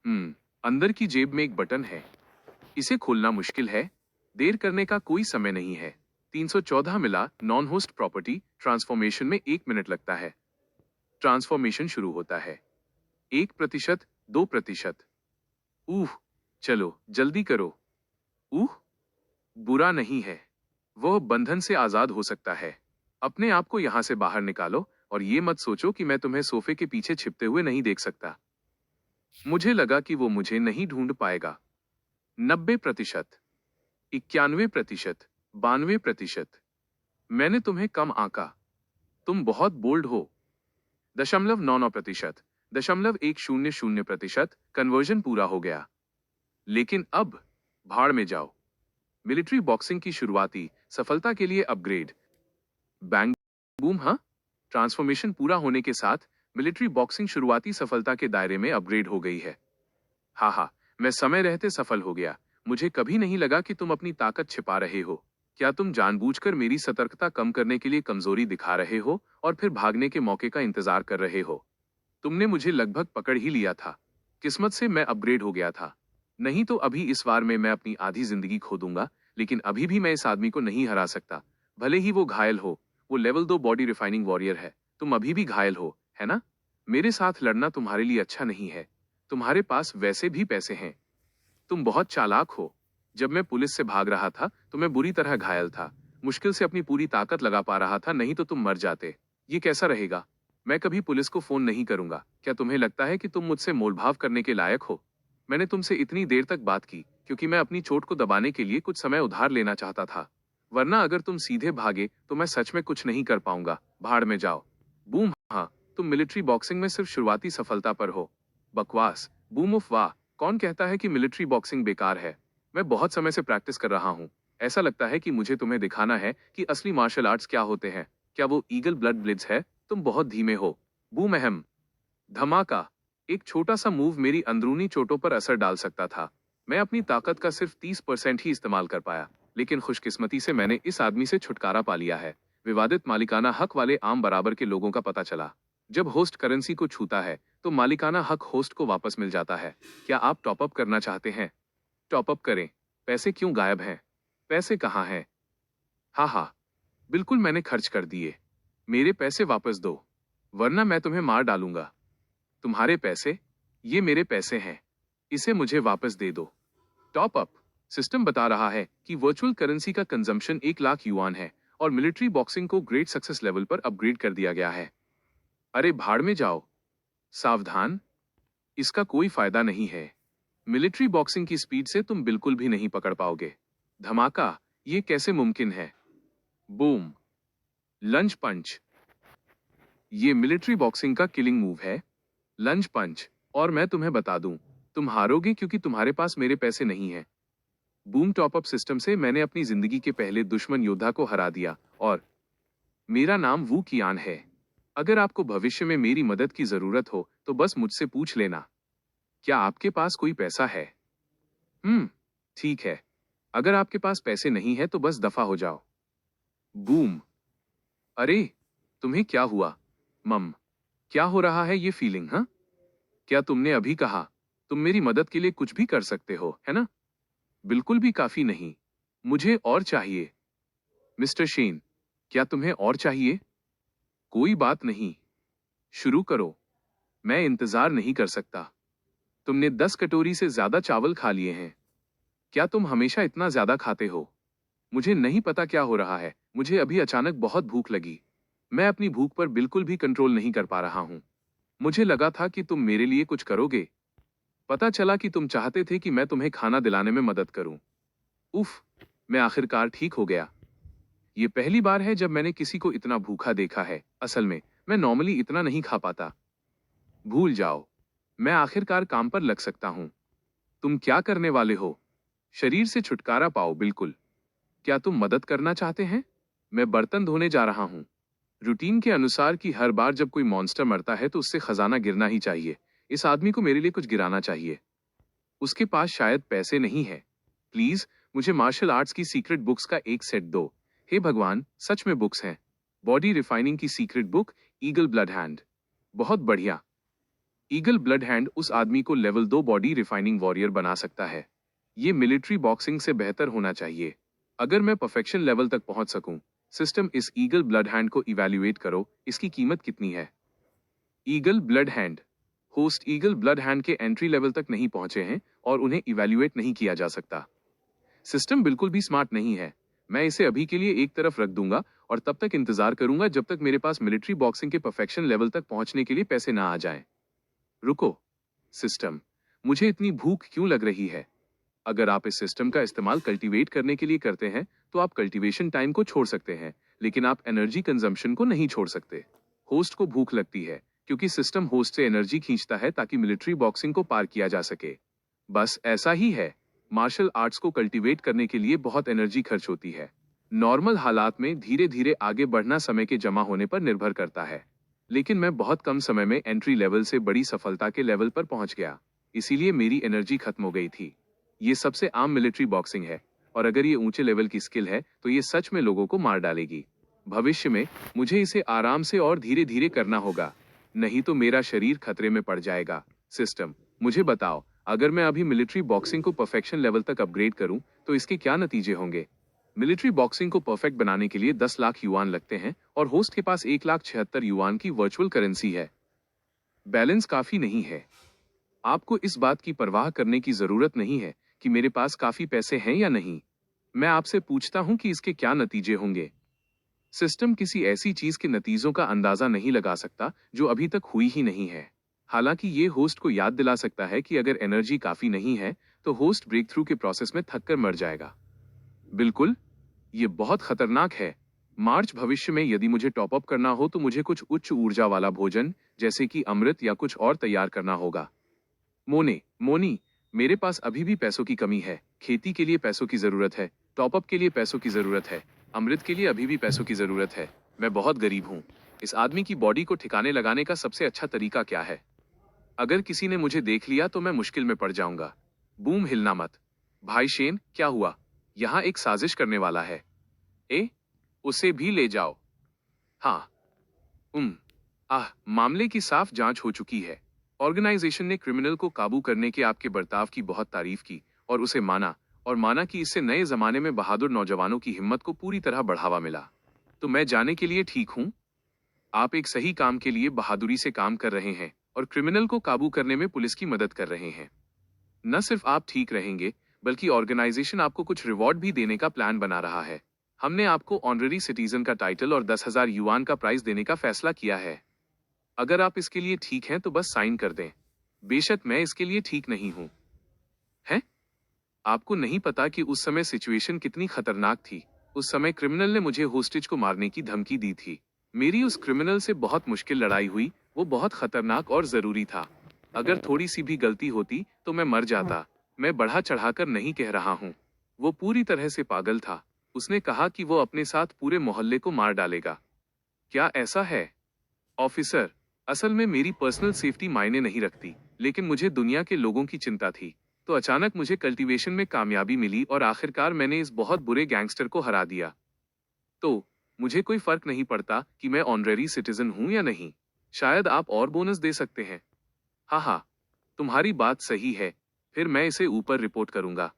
अंदर की जेब में एक बटन है। इसे खोलना मुश्किल है। देर करने का कोई समय नहीं है। 314 मिला। नॉन होस्ट प्रॉपर्टी ट्रांसफॉर्मेशन में 1 मिनट लगता है। ट्रांसफॉर्मेशन शुरू होता है। 1%, 2%। ऊह, चलो जल्दी करो। ऊह, बुरा नहीं है। वह बंधन से आजाद हो सकता है। अपने आप को यहां से बाहर निकालो और ये मत सोचो कि मैं तुम्हें सोफे के पीछे छिपते हुए नहीं देख सकता। मुझे लगा कि वो मुझे नहीं ढूंढ पाएगा। 90%, 91%, 92%। मैंने तुम्हें कम आंका। तुम बहुत बोल्ड हो। 0.99%, 0.100%। कन्वर्जन पूरा हो गया। लेकिन अब भाड़ में जाओ। मिलिट्री बॉक्सिंग की शुरुआती सफलता के लिए अपग्रेड। Bang boom. हाँ, ट्रांसफॉर्मेशन पूरा होने के साथ मिलिट्री बॉक्सिंग शुरुआती सफलता के दायरे में अपग्रेड हो गई है। हाँ हाँ, मैं समय रहते सफल हो गया। मुझे कभी नहीं लगा कि तुम अपनी ताकत छिपा रहे हो। क्या तुम जानबूझकर मेरी सतर्कता कम करने के लिए कमजोरी दिखा रहे हो और फिर भागने के मौके का इंतजार कर रहे हो? तुमने मुझे लगभग पकड़ ही लिया था। किस्मत से मैं अपग्रेड हो गया था। नहीं तो अभी इस वार में मैं अपनी आधी जिंदगी खो दूंगा, लेकिन अभी भी मैं इस आदमी को नहीं हरा सकता। भले ही वो घायल हो। वो लेवल 2 बॉडी रिफाइनिंग वॉरियर है। तुम अभी भी घायल हो, है ना? मेरे साथ लड़ना तुम्हारे लिए अच्छा नहीं है। तुम्हारे पास वैसे भी पैसे हैं। तुम बहुत चालाक हो। जब मैं पुलिस से भाग रहा था तो मैं बुरी तरह घायल था। मुश्किल से अपनी पूरी ताकत लगा पा रहा था, नहीं तो तुम मर जाते। ये कैसा रहेगा? मैं कभी पुलिस को फोन नहीं करूंगा। क्या तुम्हें लगता है कि तुम मुझसे मोलभाव करने के लायक हो? मैंने तुमसे इतनी देर तक बात की क्योंकि मैं अपनी चोट को दबाने के लिए कुछ समय उधार लेना चाहता था। वरना अगर तुम सीधे भागे तो मैं सच में कुछ नहीं कर पाऊंगा। भाड़ में जाओ। बूम। हाँ, तुम मिलिट्री बॉक्सिंग में सिर्फ शुरुआती सफलता पर हो। बकवास। बूम ऑफ वाह। कौन कहता है कि मिलिट्री बॉक्सिंग बेकार है? मैं बहुत समय से प्रैक्टिस कर रहा हूँ। ऐसा लगता है कि मुझे तुम्हें दिखाना है कि असली मार्शल आर्ट्स क्या होते हैं। क्या वो ईगल ब्लड ब्लिट्ज है? तुम बहुत धीमे हो। बूम अहम। धमाका। एक छोटा सा मूव मेरी अंदरूनी चोटों पर असर डाल सकता था। मैं अपनी ताकत का सिर्फ 30% ही इस्तेमाल कर पाया, लेकिन खुशकिस्मती से मैंने इस आदमी से छुटकारा पा लिया है। विवादित मालिकाना हक वाले आम बराबर के लोगों का पता चला। जब होस्ट करेंसी को छूता है तो मालिकाना हक होस्ट को वापस मिल जाता है। क्या आप टॉप अप करना चाहते हैं? टॉप अप करें। पैसे क्यों गायब हैं? पैसे कहाँ हैं? हाँ हाँ, बिल्कुल मैंने खर्च कर दिए। मेरे पैसे वापस दो, वरना मैं तुम्हें मार डालूंगा। तुम्हारे पैसे? ये मेरे पैसे हैं। इसे मुझे वापस दे दो। Top up. सिस्टम बता रहा है कि वर्चुअल करेंसी का कंजम्पशन 1 लाख युआन है और मिलिट्री बॉक्सिंग को ग्रेट सक्सेस लेवल पर अपग्रेड कर दिया गया है। अरे भाड़ में जाओ। सावधान, इसका कोई फायदा नहीं है। मिलिट्री बॉक्सिंग की स्पीड से तुम बिल्कुल भी नहीं पकड़ पाओगे। धमाका। ये कैसे मुमकिन है? बूम। लंच पंच। ये मिलिट्री बॉक्सिंग का किलिंग मूव है। लंच पंच। और मैं तुम्हें बता दूं, तुम हारोगे क्योंकि तुम्हारे पास मेरे पैसे नहीं हैं। बूम टॉप अप सिस्टम से मैंने अपनी जिंदगी के पहले दुश्मन योद्धा को हरा दिया और मेरा नाम वू कियान है। अगर आपको भविष्य में मेरी मदद की जरूरत हो तो बस मुझसे पूछ लेना। क्या आपके पास कोई पैसा है? हम्म, ठीक है। अगर आपके पास पैसे नहीं है तो बस दफा हो जाओ। बूम। अरे, तुम्हें क्या हुआ? मम, क्या हो रहा है ये फीलिंग? हाँ, क्या तुमने अभी कहा तुम मेरी मदद के लिए कुछ भी कर सकते हो, है ना? बिल्कुल भी काफी नहीं। मुझे और चाहिए। मिस्टर शेन, क्या तुम्हें और चाहिए? कोई बात नहीं, शुरू करो। मैं इंतजार नहीं कर सकता। तुमने 10 कटोरी से ज्यादा चावल खा लिए हैं। क्या तुम हमेशा इतना ज्यादा खाते हो? मुझे नहीं पता क्या हो रहा है। मुझे अभी अचानक बहुत भूख लगी। मैं अपनी भूख पर बिल्कुल भी कंट्रोल नहीं कर पा रहा हूं। मुझे लगा था कि तुम मेरे लिए कुछ करोगे। पता चला कि तुम चाहते थे कि मैं तुम्हें खाना दिलाने में मदद करूं। उफ, मैं आखिरकार ठीक हो गया। ये पहली बार है जब मैंने किसी को इतना भूखा देखा है। असल में मैं नॉर्मली इतना नहीं खा पाता। भूल जाओ, मैं आखिरकार काम पर लग सकता हूं। तुम क्या करने वाले हो? शरीर से छुटकारा पाओ। बिल्कुल। क्या तुम मदद करना चाहते हैं? मैं बर्तन धोने जा रहा हूं। रूटीन के अनुसार कि हर बार जब कोई मॉन्स्टर मरता है तो उससे खजाना गिरना ही चाहिए। इस आदमी को मेरे लिए कुछ गिराना चाहिए। उसके पास शायद पैसे नहीं है। प्लीज, मुझे मार्शल आर्ट्स की सीक्रेट बुक्स का एक सेट दो। हे भगवान, सच में बुक्स हैं। बॉडी रिफाइनिंग की secret book, eagle blood hand. बहुत बढ़िया। ईगल ब्लड हैंड उस आदमी को लेवल 2 बॉडी रिफाइनिंग वॉरियर बना सकता है। ये मिलिट्री बॉक्सिंग से बेहतर होना चाहिए। अगर मैं परफेक्शन लेवल तक पहुंच सकूं, सिस्टम इस ईगल ब्लड हैंड को इवैल्यूएट करो, इसकी कीमत कितनी है? Eagle blood hand. Host eagle blood hand के एंट्री लेवल तक नहीं पहुंचे हैं और उन्हें इवैल्यूएट नहीं किया जा सकता। सिस्टम बिल्कुल भी स्मार्ट नहीं है। मैं इसे अभी के लिए एक तरफ रख दूंगा और तब तक इंतजार करूंगा जब तक मेरे पास मिलिट्री बॉक्सिंग के परफेक्शन लेवल तक पहुंचने के लिए पैसे ना आ जाएं। रुको, सिस्टम, मुझे इतनी भूख क्यों लग रही है? अगर आप इस सिस्टम का इस्तेमाल कल्टीवेट करने के लिए करते हैं, तो आप कल्टीवेशन टाइम को छोड़ सकते हैं, लेकिन आप एनर्जी कंजम्पशन को नहीं छोड़ सकते। होस्ट को भूख लगती है, क्योंकि सिस्टम होस्ट से एनर्जी खींचता है ताकि मिलिट्री बॉक्सिंग को पार किया जा सके। बस ऐसा ही है। मार्शल आर्ट्स को कल्टीवेट करने के लिए बहुत एनर्जी खर्च होती है। नॉर्मल हालात में धीरे धीरे आगे बढ़ना समय के जमा होने पर निर्भर करता है, लेकिन मैं बहुत कम समय में एंट्री लेवल से बड़ी सफलता के लेवल पर पहुंच गया, इसीलिए मेरी एनर्जी खत्म हो गई थी। ये सबसे आम मिलिट्री बॉक्सिंग है, और अगर ये ऊंचे लेवल की स्किल है तो ये सच में लोगों को मार डालेगी। भविष्य में मुझे इसे आराम से और धीरे धीरे करना होगा, नहीं तो मेरा शरीर खतरे में पड़ जाएगा। सिस्टम, मुझे बताओ, अगर मैं अभी मिलिट्री बॉक्सिंग को परफेक्शन लेवल तक अपग्रेड करूं तो इसके क्या नतीजे होंगे? मिलिट्री बॉक्सिंग को परफेक्ट बनाने के लिए 10 लाख युआन लगते हैं और होस्ट के पास 1,76,000 युआन की वर्चुअल करेंसी है। बैलेंस काफी नहीं है। आपको इस बात की परवाह करने की जरूरत नहीं है कि मेरे पास काफी पैसे हैं या नहीं। मैं आपसे पूछता हूं कि इसके क्या नतीजे होंगे। सिस्टम किसी ऐसी चीज के नतीजों का अंदाजा नहीं लगा सकता जो अभी तक हुई ही नहीं है। हालांकि ये होस्ट को याद दिला सकता है कि अगर एनर्जी काफी नहीं है तो होस्ट ब्रेक थ्रू के प्रोसेस में थककर मर जाएगा। बिल्कुल, ये बहुत खतरनाक है। मार्च भविष्य में यदि मुझे टॉप अप करना हो तो मुझे कुछ उच्च ऊर्जा वाला भोजन, जैसे कि अमृत या कुछ और तैयार करना होगा। मोनी, मेरे पास अभी भी पैसों की कमी है। खेती के लिए पैसों की जरूरत है, टॉप अप के लिए पैसों की जरूरत है, अमृत के लिए अभी भी पैसों की जरूरत है। मैं बहुत गरीब हूँ। इस आदमी की बॉडी को ठिकाने लगाने का सबसे अच्छा तरीका क्या है? अगर किसी ने मुझे देख लिया तो मैं मुश्किल में पड़ जाऊंगा। बूम, हिलना मत। भाई शेन, क्या हुआ? यहाँ एक साजिश करने वाला है। उसे भी ले जाओ। हाँ। मामले की साफ जांच हो चुकी है। ऑर्गेनाइजेशन ने क्रिमिनल को काबू करने के आपके बर्ताव की बहुत तारीफ की और उसे माना कि इससे नए जमाने में बहादुर नौजवानों की हिम्मत को पूरी तरह बढ़ावा मिला। तो मैं जाने के लिए ठीक हूं? आप एक सही काम के लिए बहादुरी से काम कर रहे हैं और क्रिमिनल को काबू करने में पुलिस की मदद कर रहे हैं। न सिर्फ आप ठीक रहेंगे, बल्कि ऑर्गेनाइजेशन आपको कुछ रिवॉर्ड भी देने का प्लान बना रहा है। हमने आपको ऑनररी सिटीजन का टाइटल और 10,000 युआन का प्राइज देने का फैसला किया है। अगर आप इसके लिए ठीक हैं तो बस साइन कर दें। बेशक मैं इसके लिए ठीक नहीं हूं। हैं? आपको नहीं पता कि उस समय सिचुएशन कितनी खतरनाक थी। उस समय क्रिमिनल ने मुझे होस्टेज को मारने की धमकी दी थी। मेरी उस क्रिमिनल से बहुत मुश्किल लड़ाई हुई। वो बहुत खतरनाक और जरूरी था। अगर थोड़ी सी भी गलती होती तो मैं मर जाता। मैं बढ़ा चढ़ाकर नहीं कह रहा हूं। वो पूरी तरह से पागल था। उसने कहा कि वो अपने साथ पूरे मोहल्ले को मार डालेगा। क्या ऐसा है? ऑफिसर, असल में मेरी पर्सनल सेफ्टी मायने नहीं रखती, लेकिन मुझे दुनिया के लोगों की चिंता थी। तो अचानक मुझे कल्टीवेशन में कामयाबी मिली और आखिरकार मैंने इस बहुत बुरे गैंगस्टर को हरा दिया। तो मुझे कोई फर्क नहीं पड़ता कि मैं ऑनररी सिटीजन हूं या नहीं। शायद आप और बोनस दे सकते हैं। हाँ, तुम्हारी बात सही है। फिर मैं इसे ऊपर रिपोर्ट करूंगा।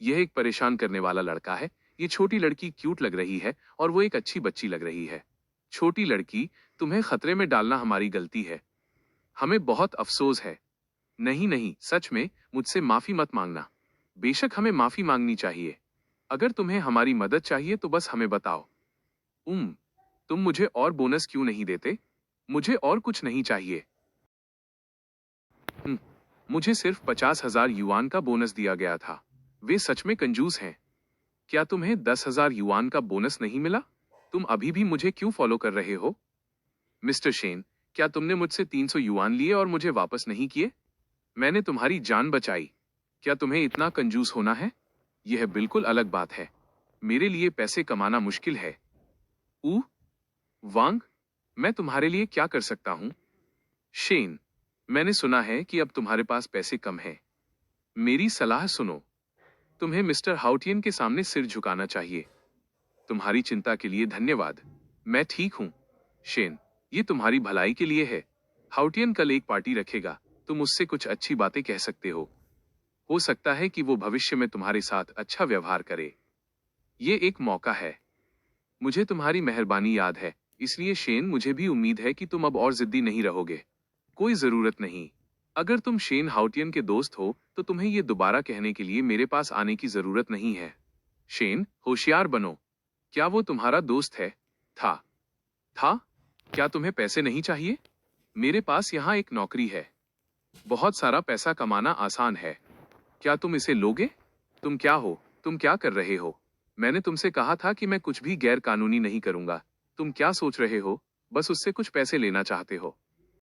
यह एक परेशान करने वाला लड़का है। ये छोटी लड़की क्यूट लग रही है और वो एक अच्छी बच्ची लग रही है। छोटी लड़की, तुम्हें खतरे में डालना हमारी गलती है। हमें बहुत अफसोस है। नहीं, सच में, मुझसे माफी मत मांगना। बेशक हमें माफी मांगनी चाहिए। अगर तुम्हें हमारी मदद चाहिए तो बस हमें बताओ। तुम मुझे और बोनस क्यों नहीं देते? मुझे और कुछ नहीं चाहिए। मुझे सिर्फ 50,000 युआन का बोनस दिया गया था। वे सच में कंजूस हैं। क्या तुम्हें 10,000 युआन का बोनस नहीं मिला? तुम अभी भी मुझे क्यों फॉलो कर रहे हो? मिस्टर शेन, क्या तुमने मुझसे 300 युआन लिए और मुझे वापस नहीं किए? मैंने तुम्हारी जान बचाई। क्या तुम्हें इतना कंजूस होना है? यह बिल्कुल अलग बात है। मेरे लिए पैसे कमाना मुश्किल है। वांग, मैं तुम्हारे लिए क्या कर सकता हूं? शेन, मैंने सुना है कि अब तुम्हारे पास पैसे कम हैं। मेरी सलाह सुनो। तुम्हें मिस्टर हाउटियन के सामने सिर झुकाना चाहिए। तुम्हारी चिंता के लिए धन्यवाद। मैं ठीक हूं। शेन, ये तुम्हारी भलाई के लिए है। हाउटियन कल एक पार्टी रखेगा। तुम उससे कुछ अच्छी बातें कह सकते हो सकता है कि वो भविष्य में तुम्हारे साथ अच्छा व्यवहार करे। ये एक मौका है। मुझे तुम्हारी मेहरबानी याद है, इसलिए शेन मुझे भी उम्मीद है कि तुम अब और जिद्दी नहीं रहोगे। कोई जरूरत नहीं। अगर तुम शेन हाउटियन के दोस्त हो तो तुम्हें ये दोबारा कहने के लिए मेरे पास आने की जरूरत नहीं है। शेन, होशियार बनो। क्या वो तुम्हारा दोस्त है? था। था? क्या तुम्हें पैसे नहीं चाहिए? मेरे पास यहाँ एक नौकरी है। बहुत सारा पैसा कमाना आसान है। क्या तुम इसे लोगे? तुम क्या हो? तुम क्या कर रहे हो? मैंने तुमसे कहा था कि मैं कुछ भी गैर कानूनी नहीं करूंगा। तुम क्या सोच रहे हो? बस उससे कुछ पैसे लेना चाहते हो।